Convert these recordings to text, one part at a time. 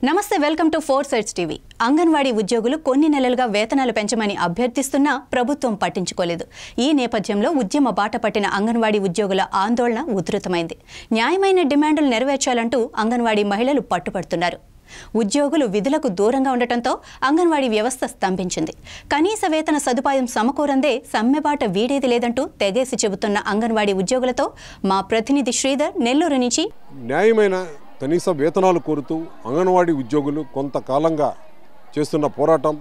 నమస్తే welcome to 4 sides TV. Anganwadi ఉద్యోగులు కొన్ని నెలలుగా వేతనాలు పెంచమని అభ్యర్థిస్తున్నా ప్రభుత్వం పట్టించుకోలేదు. ఈ నేపథ్యంలో ఉద్యమ బాట పట్టిన అంగన్వాడీ ఉద్యోగుల ఆందోళన ఉధృతమైంది. న్యాయమైన డిమాండ్లు నెరవేర్చాలంటూ అంగన్వాడీ మహిళలు పట్టుపడుతున్నారు. ఉద్యోగులు విధులకు దూరంగా ఉండటంతో అంగన్వాడీ వ్యవస్థ స్తంభించింది. కనీస వేతన సదుపాయం సమకూరందే సమ్మెబాట వీడేది లేదంటూ తెగేసి చెబుతున్న అంగన్వాడీ ఉద్యోగులతో మా ప్రతినిధి శ్రీధర్ నెల్లూరు నుంచి న్యాయమైన కనీస వేతనాలు కోరుతూ అంగన్వాడీ ఉద్యోగులు కొంతకాలంగా చేస్తున్న పోరాటం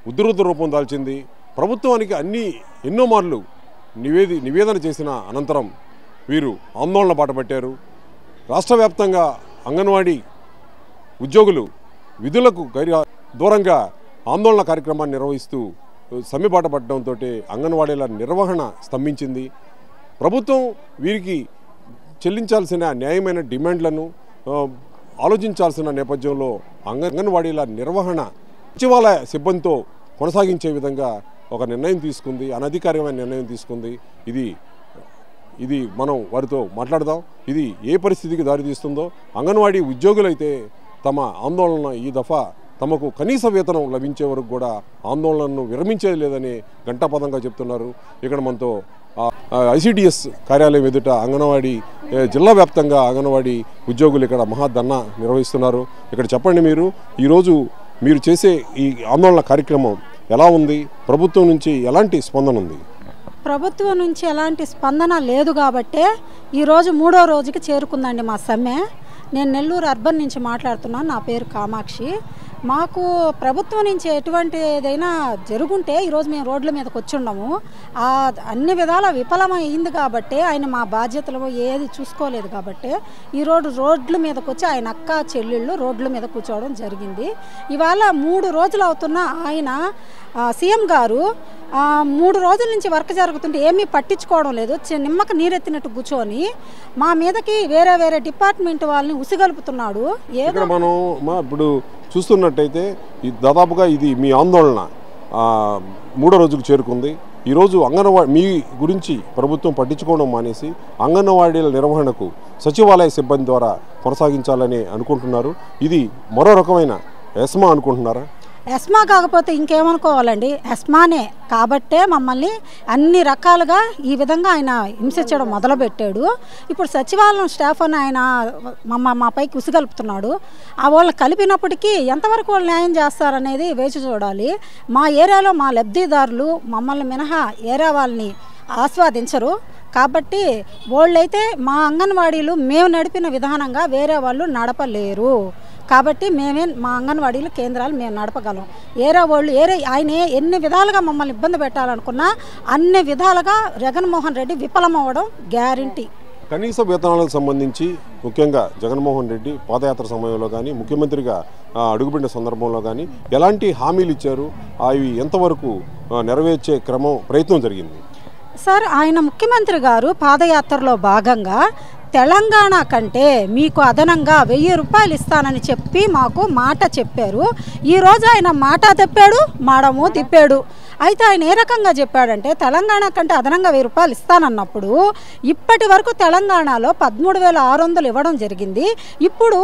ఉధృత రూపం దాల్చింది. ప్రభుత్వానికి ఎన్నో మార్లు నివేదన చేసిన అనంతరం వీరు ఆందోళన బాటపట్టారు. రాష్ట్ర వ్యాప్తంగా అంగన్వాడీ ఉద్యోగులు విధులకు దూరంగా ఆందోళన కార్యక్రమాన్ని నిర్వహిస్తూ సమ్మె బాట పట్టడంతో అంగన్వాడీల నిర్వహణ స్తంభించింది. ప్రభుత్వం వీరికి చెల్లించాల్సిన న్యాయమైన డిమాండ్లను ఆలోచించాల్సిన నేపథ్యంలో అంగన్వాడీల నిర్వహణ సచివాలయ సిబ్బందితో కొనసాగించే విధంగా ఒక నిర్ణయం తీసుకుంది, అనధికారికమైన నిర్ణయం తీసుకుంది. ఇది మనం వారితో మాట్లాడదాం. ఇది ఏ పరిస్థితికి దారితీస్తుందో. అంగన్వాడీ ఉద్యోగులైతే తమ ఆందోళన ఈ దఫా తమకు కనీస వేతనం లభించే వరకు కూడా ఆందోళనను విరమించేది లేదని ఘంటాపదంగా చెప్తున్నారు. ఇక్కడ మనతో ICDS కార్యాలయం ఎదుట అంగన్వాడీ జిల్లా వ్యాప్తంగా అంగన్వాడీ ఉద్యోగులు ఇక్కడ మహాధర్నా నిర్వహిస్తున్నారు. ఇక్కడ చెప్పండి, ఈరోజు మీరు చేసే ఈ ఆందోళన కార్యక్రమం ఎలా ఉంది? ప్రభుత్వం నుంచి ఎలాంటి స్పందన ఉంది? ప్రభుత్వం నుంచి ఎలాంటి స్పందన లేదు కాబట్టే ఈరోజు 3వ రోజుకి చేరుకుందండి మా సమ్మె. నేను నెల్లూరు అర్బన్ నుంచి మాట్లాడుతున్నాను. నా పేరు కామాక్షి. మాకు ప్రభుత్వం నుంచి ఎటువంటి ఏదైనా జరుగుంటే ఈరోజు మేము రోడ్ల మీదకి వచ్చి ఉండము. అన్ని విధాల విఫలమైంది కాబట్టి ఆయన మా బాధ్యతలు ఏది చూసుకోలేదు కాబట్టి ఈరోజు రోడ్ల మీదకి వచ్చి ఆయన అక్క చెల్లెళ్ళు రోడ్ల మీద కూర్చోవడం జరిగింది. ఇవాళ 3 రోజులు అవుతున్న ఆయన సీఎం గారు 3 రోజుల నుంచి వర్క్ జరుగుతుంటే ఏమీ పట్టించుకోవడం లేదు. నిమ్మక నీరెత్తినట్టు కూర్చొని మా మీదకి వేరే డిపార్ట్మెంట్ వాళ్ళని ఉసిగలుపుతున్నాడు. ఏదో మనం ఇప్పుడు చూస్తున్నట్టయితే దాదాపుగా ఇది మీ ఆందోళన 3వ రోజుకు చేరుకుంది. ఈరోజు మీ గురించి ప్రభుత్వం పట్టించుకోవడం మానేసి అంగన్వాడీల నిర్వహణకు సచివాలయ సిబ్బంది ద్వారా కొనసాగించాలని అనుకుంటున్నారు. ఇది మరో రకమైన ఎస్మా అనుకుంటున్నారా? ఎస్మా కాకపోతే ఇంకేమనుకోవాలండి, ఎస్మానే కాబట్టే మమ్మల్ని అన్ని రకాలుగా ఈ విధంగా ఆయన హింసించడం మొదలుపెట్టాడు. ఇప్పుడు సచివాలయం స్టాఫ్ అని ఆయన మా పైకి ఉసిగలుపుతున్నాడు. వాళ్ళని కలిపినప్పటికీ ఎంతవరకు వాళ్ళు న్యాయం చేస్తారనేది వేచి చూడాలి. మా ఏరియాలో మా లబ్ధిదారులు మమ్మల్ని మినహా ఏరియా వాళ్ళని ఆస్వాదించరు కాబట్టి వాళ్ళైతే మా అంగన్వాడీలు మేము నడిపిన విధానంగా వేరే వాళ్ళు నడపలేరు కాబట్టి మా అంగన్వాడీలు కేంద్రాలు మేము నడపగలం. ఆయన ఎన్ని విధాలుగా మమ్మల్ని ఇబ్బంది పెట్టాలనుకున్నా అన్ని విధాలుగా జగన్మోహన్ రెడ్డి విఫలమవ్వడం గ్యారంటీ. కనీస వేతనాలకు సంబంధించి ముఖ్యంగా జగన్మోహన్ రెడ్డి పాదయాత్ర సమయంలో కానీ ముఖ్యమంత్రిగా అడుగుపెట్టిన సందర్భంలో కానీ ఎలాంటి హామీలు ఇచ్చారు? అవి ఎంతవరకు నెరవేర్చే ప్రయత్నం జరిగింది? సార్, ఆయన ముఖ్యమంత్రి గారు పాదయాత్రలో భాగంగా తెలంగాణ కంటే మీకు అదనంగా 1000 రూపాయలు ఇస్తానని చెప్పి మాకు మాట చెప్పారు. ఈరోజు ఆయన మాట తప్పాడు, మాడము తిప్పాడు. అయితే ఆయన ఏ రకంగా చెప్పాడంటే తెలంగాణ కంటే అదనంగా 1000 రూపాయలు ఇస్తానన్నప్పుడు ఇప్పటి వరకు తెలంగాణలో 13,600 ఇవ్వడం జరిగింది. ఇప్పుడు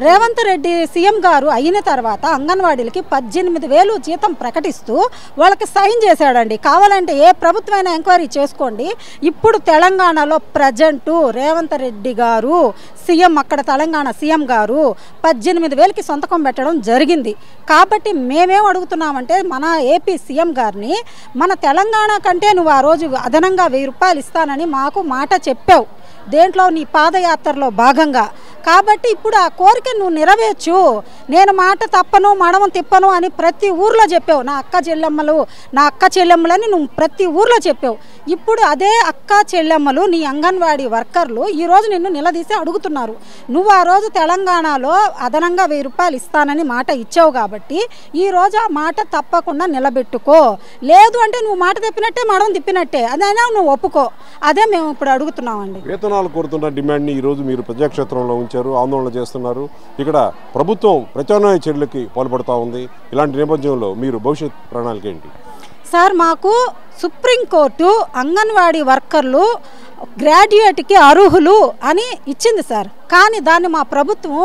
రేవంత్ రెడ్డి సీఎం గారు అయిన తర్వాత అంగన్వాడీలకి 18,000 జీతం ప్రకటిస్తూ వాళ్ళకి సైన్ చేశాడండి. కావాలంటే ఏ ప్రభుత్వమైనా ఎంక్వైరీ చేసుకోండి. ఇప్పుడు తెలంగాణలో ప్రజెంటు రేవంత్ రెడ్డి గారు సీఎం, అక్కడ తెలంగాణ సీఎం గారు 18,000కి సంతకం పెట్టడం జరిగింది. కాబట్టి మేమేం అడుగుతున్నామంటే మన ఏపీ సీఎం గారిని మన తెలంగాణ కంటే నువ్వు ఆ రోజు అదనంగా 1000 రూపాయలు ఇస్తానని మాకు మాట చెప్పావు దేంట్లో నీ పాదయాత్రలో భాగంగా. కాబట్టి ఇప్పుడు ఆ కోరిక నువ్వు నెరవేర్చు. నేను మాట తప్పను మడవం తిప్పను అని ప్రతి ఊర్లో చెప్పావు. నా అక్క చెల్లెమ్మలని నువ్వు ప్రతి ఊర్లో చెప్పావు. ఇప్పుడు అదే అక్క చెల్లెమ్మలు నీ అంగన్వాడీ వర్కర్లు ఈరోజు నిన్ను నిలదీసి అడుగుతున్నారు. నువ్వు ఆ రోజు తెలంగాణలో అదనంగా 1000 రూపాయలు ఇస్తానని మాట ఇచ్చావు కాబట్టి ఈరోజు ఆ మాట తప్పకుండా నిలబెట్టుకో. లేదు అంటే నువ్వు మాట తిప్పినట్టే మడవం తిప్పినట్టే, అదైనా నువ్వు ఒప్పుకో. అదే మేము ఇప్పుడు అడుగుతున్నామండి. వేతనాలు కోరుతున్న డిమాండ్ని ఈరోజు మీరు ప్రజాక్షేత్రంలో ఉంచారు, ఆందోళన చేస్తున్నారు. ఇక్కడ ప్రభుత్వం ప్రత్యామ్నాయ చర్యలకి పాల్పడుతూ ఉంది. ఇలాంటి నేపథ్యంలో మీరు భవిష్యత్ ప్రణాళిక ఏంటి? సార్, మాకు సుప్రీంకోర్టు అంగన్వాడీ వర్కర్లు గ్రాడ్యుయేట్కి అర్హులు అని ఇచ్చింది సార్. కానీ దాన్ని మా ప్రభుత్వం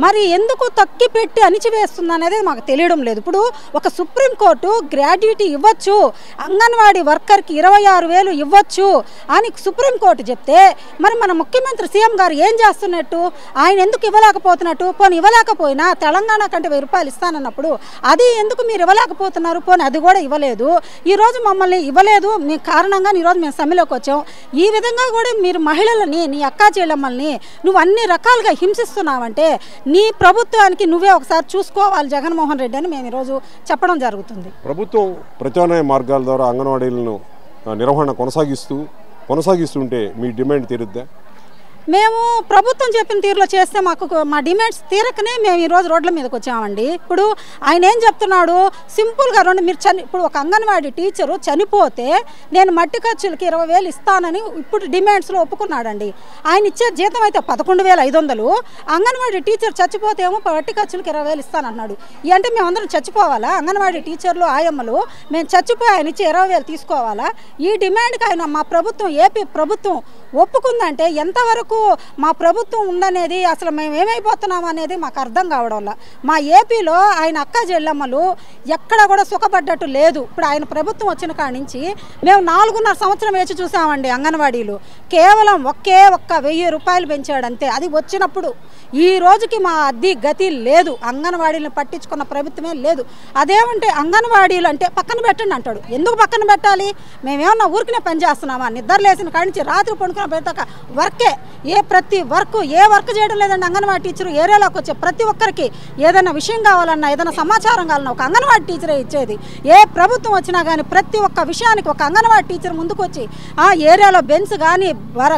మరి ఎందుకు తక్కిపెట్టి అణిచివేస్తుంది అనేది మాకు తెలియడం లేదు. ఇప్పుడు ఒక సుప్రీంకోర్టు గ్రాడ్యుయేటీ ఇవ్వచ్చు, అంగన్వాడీ వర్కర్కి 26,000 ఇవ్వచ్చు అని సుప్రీంకోర్టు చెప్తే మరి మన ముఖ్యమంత్రి సీఎం గారు ఏం చేస్తున్నట్టు, ఆయన ఎందుకు ఇవ్వలేకపోతున్నట్టు? పోనీ ఇవ్వలేకపోయినా తెలంగాణ కంటే 1000 రూపాయలు ఇస్తానన్నప్పుడు అది ఎందుకు మీరు ఇవ్వలేకపోతున్నారు? పోనీ అది కూడా ఇవ్వలేదు. ఈరోజు మమ్మల్ని ఇవ్వలేదు మీ కారణంగా ఈరోజు మేము సమ్మెలోకి వచ్చాం. ఈ విధంగా కూడా మీరు మహిళలని, నీ అక్కా చెల్లెమ్మల్ని నువ్వు అన్ని రకాలుగా హింసిస్తున్నావంటే నీ ప్రభుత్వానికి నువ్వే ఒకసారి చూసుకోవాలి జగన్మోహన్ రెడ్డి అని మేము ఈరోజు చెప్పడం జరుగుతుంది. ప్రభుత్వం ప్రత్యామ్నాయ మార్గాల ద్వారా అంగన్వాడీలను నిర్వహణ కొనసాగిస్తుంటే మీ డిమాండ్ తీరుద్దా? మేము ప్రభుత్వం చెప్పిన తీరులో చేస్తే మాకు మా డిమాండ్స్ తీరకనే మేము ఈరోజు రోడ్ల మీదకి వచ్చామండి. ఇప్పుడు ఆయన ఏం చెప్తున్నాడు, సింపుల్గా ఇప్పుడు ఒక అంగన్వాడీ టీచరు చనిపోతే నేను మట్టి ఖర్చులకి 20,000 ఇస్తానని ఇప్పుడు డిమాండ్స్లో ఒప్పుకున్నాడండి. ఆయన ఇచ్చే జీతం అయితే 11,500, అంగన్వాడీ టీచర్ చచ్చిపోతే ఏమో మట్టి ఖర్చులకి 20,000 ఇస్తానన్నాడు. అంటే మేమందరం చచ్చిపోవాలా? అంగన్వాడీ టీచర్లు ఆయమ్మలు మేము చచ్చిపోయి ఆయన ఇచ్చి 20,000 తీసుకోవాలా? ఈ డిమాండ్కి ఆయన మా ప్రభుత్వం, ఏపీ ప్రభుత్వం ఒప్పుకుందంటే ఎంతవరకు మా ప్రభుత్వం ఉందనేది, అసలు మేము ఏమైపోతున్నాం అనేది మాకు అర్థం కావడంలా. మా ఏపీలో ఆయన అక్క చెల్లెమ్మలు ఎక్కడ కూడా సుఖపడ్డట్టు లేదు. ఇప్పుడు ఆయన ప్రభుత్వం వచ్చిన కాడి నుంచి మేము 4.5 సంవత్సరం వేచి చూసామండి. అంగన్వాడీలు కేవలం ఒక్క 1,000 రూపాయలు పెంచాడంతే. అది వచ్చినప్పుడు ఈ రోజుకి మా అద్దీ గతి లేదు. అంగన్వాడీలను పట్టించుకున్న ప్రభుత్వమే లేదు. అదేమంటే అంగన్వాడీలు అంటే పక్కన పెట్టండి అంటాడు. ఎందుకు పక్కన పెట్టాలి? మేమేమన్నా ఊరికినే పని చేస్తున్నామా? నిద్ర లేసిన కాడి నుంచి రాత్రి పండుకున్న పెడతాక వర్కే, ప్రతి ఏ వర్క్ చేయడం లేదండి. అంగన్వాడీ టీచరు ఏరియాలోకి వచ్చే ప్రతి ఒక్కరికి ఏదైనా విషయం కావాలన్నా, ఏదైనా సమాచారం కావాలన్నా ఒక అంగన్వాడీ టీచరే ఇచ్చేది. ఏ ప్రభుత్వం వచ్చినా కానీ ప్రతి ఒక్క విషయానికి ఒక అంగన్వాడీ టీచర్ ముందుకు వచ్చి ఆ ఏరియాలో బెన్స్ కానీ,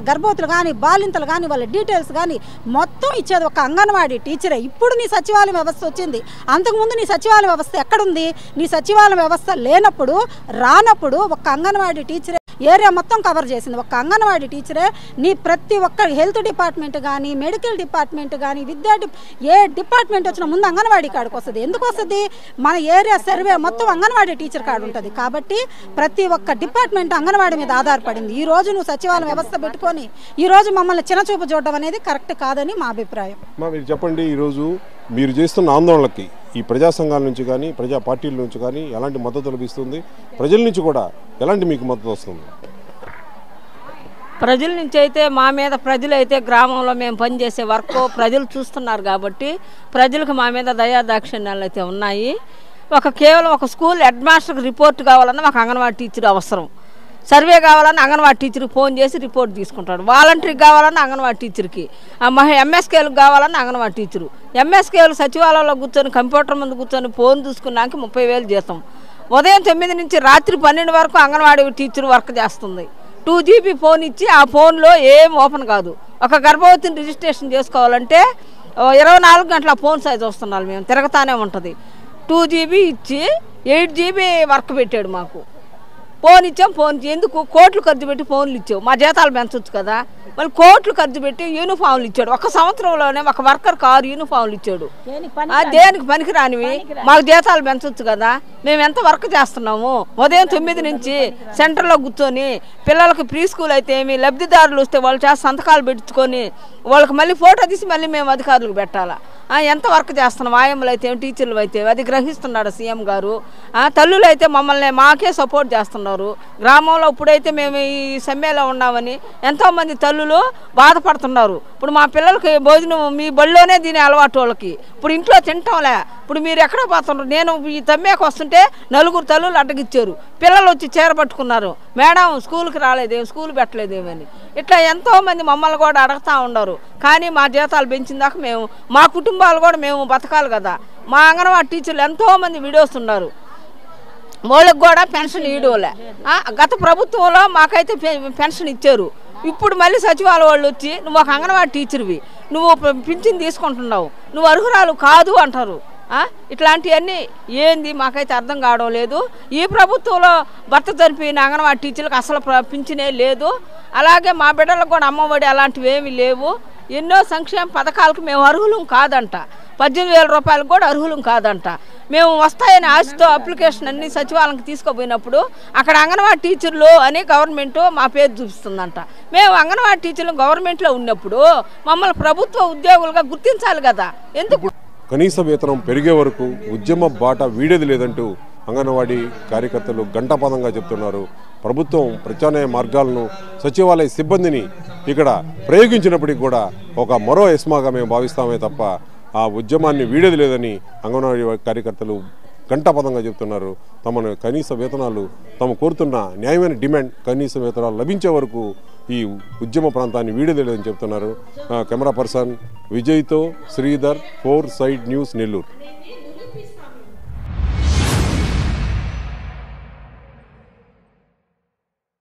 గర్భవతులు కానీ, బాలింతలు కానీ, వాళ్ళ డీటెయిల్స్ కానీ మొత్తం ఇచ్చేది ఒక అంగన్వాడీ టీచరే. ఇప్పుడు నీ సచివాలయం వ్యవస్థ వచ్చింది. అంతకుముందు నీ సచివాలయం వ్యవస్థ ఎక్కడుంది? నీ సచివాలయం వ్యవస్థ లేనప్పుడు, రానప్పుడు ఒక అంగన్వాడీ టీచరే ఏరియా మొత్తం కవర్ చేసింది. ఒక అంగన్వాడీ టీచరే నీ ప్రతి ఒక్క హెల్త్ డిపార్ట్మెంట్ కానీ, మెడికల్ డిపార్ట్మెంట్ కానీ, ఏ డిపార్ట్మెంట్ వచ్చినా ముందు అంగన్వాడీ కాడికి వస్తుంది. ఎందుకు వస్తుంది? మన ఏరియా సర్వే మొత్తం అంగన్వాడీ టీచర్ కాడు ఉంటుంది. కాబట్టి ప్రతి ఒక్క డిపార్ట్మెంట్ అంగన్వాడీ మీద ఆధారపడింది. ఈ రోజు నువ్వు సచివాలయం వ్యవస్థ పెట్టుకొని ఈ రోజు మమ్మల్ని చిన్నచూపు చూడడం అనేది కరెక్ట్ కాదని మా అభిప్రాయం. మీరు చెప్పండి, ఈరోజు మీరు చేస్తున్న ఆందోళనకి ఈ ప్రజా సంఘాల నుంచి కానీ, ప్రజా పార్టీల నుంచి కానీ ఎలాంటి మద్దతు లభిస్తుంది? ప్రజల నుంచి కూడా ఎలాంటి మీకు మద్దతు వస్తుంది? ప్రజల నుంచి అయితే మా మీద, ప్రజలైతే గ్రామంలో మేము పనిచేసే వర్క్ ప్రజలు చూస్తున్నారు కాబట్టి ప్రజలకు మా మీద దయాదాక్షిణ్యాలు అయితే ఉన్నాయి. కేవలం ఒక స్కూల్ హెడ్ మాస్టర్కి రిపోర్ట్ కావాలన్నా మాకు అంగన్వాడీ టీచర్ అవసరం. సర్వే కావాలన్నా అంగన్వాడీ టీచర్కి ఫోన్ చేసి రిపోర్ట్ తీసుకుంటాడు. వాలంటరీకి కావాలన్నా అంగన్వాడీ టీచర్కి, ఎంఎస్కేలకు కావాలన్నా అంగన్వాడీ టీచరు. ఎంఎస్కేలు సచివాలయంలో కూర్చొని కంప్యూటర్ ముందు కూర్చొని ఫోన్ చూసుకున్నాక 30,000 జీతం. ఉదయం 9 నుంచి రాత్రి 12 వరకు అంగన్వాడీ టీచర్ వర్క్ చేస్తుంది. 2 GB ఫోన్ ఇచ్చి ఆ ఫోన్లో ఏం ఓపెన్ కాదు. ఒక గర్భవతిని రిజిస్ట్రేషన్ చేసుకోవాలంటే 24 గంటల ఫోన్ సైజ్ వస్తున్నారు. మేము తిరగతానే ఉంటుంది. 2 GB ఇచ్చి 8 GB వర్క్ పెట్టాడు మాకు. ఫోన్ ఇచ్చాం, ఫోన్ ఎందుకు కోట్లు ఖర్చు పెట్టి ఫోన్లు ఇచ్చావు? మా జీతాలు పెంచవచ్చు కదా. మళ్ళీ కోట్లు ఖర్చు పెట్టి యూనిఫామ్లు ఇచ్చాడు. ఒక సంవత్సరంలోనే ఒక వర్కర్కి 6 యూనిఫామ్లు ఇచ్చాడు. దేనికి పనికి రానివి? మాకు జీతాలు పెంచవచ్చు కదా. మేము ఎంత వర్క్ చేస్తున్నాము? ఉదయం 9 నుంచి సెంటర్లో కూర్చొని పిల్లలకి ప్రీ స్కూల్ అయితే ఏమి, లబ్ధిదారులు వస్తే వాళ్ళ చేత సంతకాలు పెట్టుకొని వాళ్ళకి మళ్ళీ ఫోటో తీసి మళ్ళీ మేము అధికారులకు పెట్టాలా? ఎంత వర్క్ చేస్తున్నాం? ఆయమ్మలు అయితే టీచర్లు అయితే అది గ్రహిస్తున్నాడు సీఎం గారు. తల్లులు అయితే మమ్మల్ని మాకే సపోర్ట్ చేస్తున్నారు. గ్రామంలో ఇప్పుడైతే మేము ఈ సమ్మెలో ఉన్నామని ఎంతోమంది తల్లులు బాధపడుతున్నారు. ఇప్పుడు మా పిల్లలకి భోజనం మీ బళ్ళోనే తినే అలవాటు వాళ్ళకి. ఇప్పుడు ఇంట్లో తింటాంలే. ఇప్పుడు మీరు ఎక్కడ పోతున్నారు? నేను ఈ తమ్మేకి వస్తుంటే 4 తల్లులు అడ్డగిచ్చారు. పిల్లలు వచ్చి చేరబట్టుకున్నారు. మేడం స్కూల్కి రాలేదేం, స్కూల్ పెట్టలేదేమని. ఇట్లా ఎంతోమంది మమ్మల్ని కూడా అడుగుతూ ఉన్నారు. కానీ మా జీతాలు పెంచిందాక మేము, మా కుటుంబాలు కూడా మేము బతకాలి కదా. మా అంగన్వాడీ టీచర్లు ఎంతోమంది వీడియోస్ ఉన్నారు. వాళ్ళకి కూడా పెన్షన్ ఇవ్వలే. గత ప్రభుత్వంలో మాకైతే పెన్షన్ ఇచ్చారు. ఇప్పుడు మళ్ళీ సచివాలయం వాళ్ళు వచ్చి నువ్వు ఒక అంగన్వాడీ టీచర్వి, నువ్వు పింఛన్ తీసుకుంటున్నావు, నువ్వు అర్హురాలు కాదు అంటారు. ఇట్లాంటివన్నీ ఏంది మాకైతే అర్థం కావడం లేదు. ఈ ప్రభుత్వంలో భర్త చనిపోయిన అంగన్వాడీ టీచర్లకు అసలు పింఛనే లేదు. అలాగే మా బిడ్డలకు కూడా అమ్మఒడి అలాంటివి ఏమీ లేవు. ఎన్నో సంక్షేమ పథకాలకు మేము అర్హులం కాదంట, 18,000 రూపాయలకు కూడా అర్హులం కాదంట. మేము వస్తాయని ఆశతో అప్లికేషన్ అన్ని సచివాలయంకి తీసుకుపోయినప్పుడు అక్కడ అంగన్వాడీ టీచర్లు అని గవర్నమెంట్ మా పేరు చూపిస్తుందంట. మేము అంగన్వాడీ టీచర్లు గవర్నమెంట్లో ఉన్నప్పుడు మమ్మల్ని ప్రభుత్వ ఉద్యోగులుగా గుర్తించాలి కదా. ఎందుకు కనీస వేతనం పెరిగే వరకు ఉద్యమ బాట వీడేది లేదంటూ అంగన్వాడీ కార్యకర్తలు గంటాపదంగా చెప్తున్నారు. ప్రభుత్వం ప్రత్యామ్నాయ మార్గాలను సచివాలయ సిబ్బందిని ఇక్కడ ప్రయోగించినప్పటికీ కూడా ఒక మరో ఎస్మాగా మేము భావిస్తామే తప్ప ఆ ఉద్యమాన్ని వీడేది లేదని అంగన్వాడీ కార్యకర్తలు గంటాపదంగా చెప్తున్నారు. తమను కనీస వేతనాలు తాము కోరుతున్న న్యాయమైన డిమాండ్ కనీస వేతనాలు లభించే వరకు ఈ ఉద్యమ ప్రాంతాన్ని వీడేది లేదని చెప్తున్నారు. కెమెరా పర్సన్ విజయ్తో శ్రీధర్, 4 సైడ్ న్యూస్, నెల్లూరు.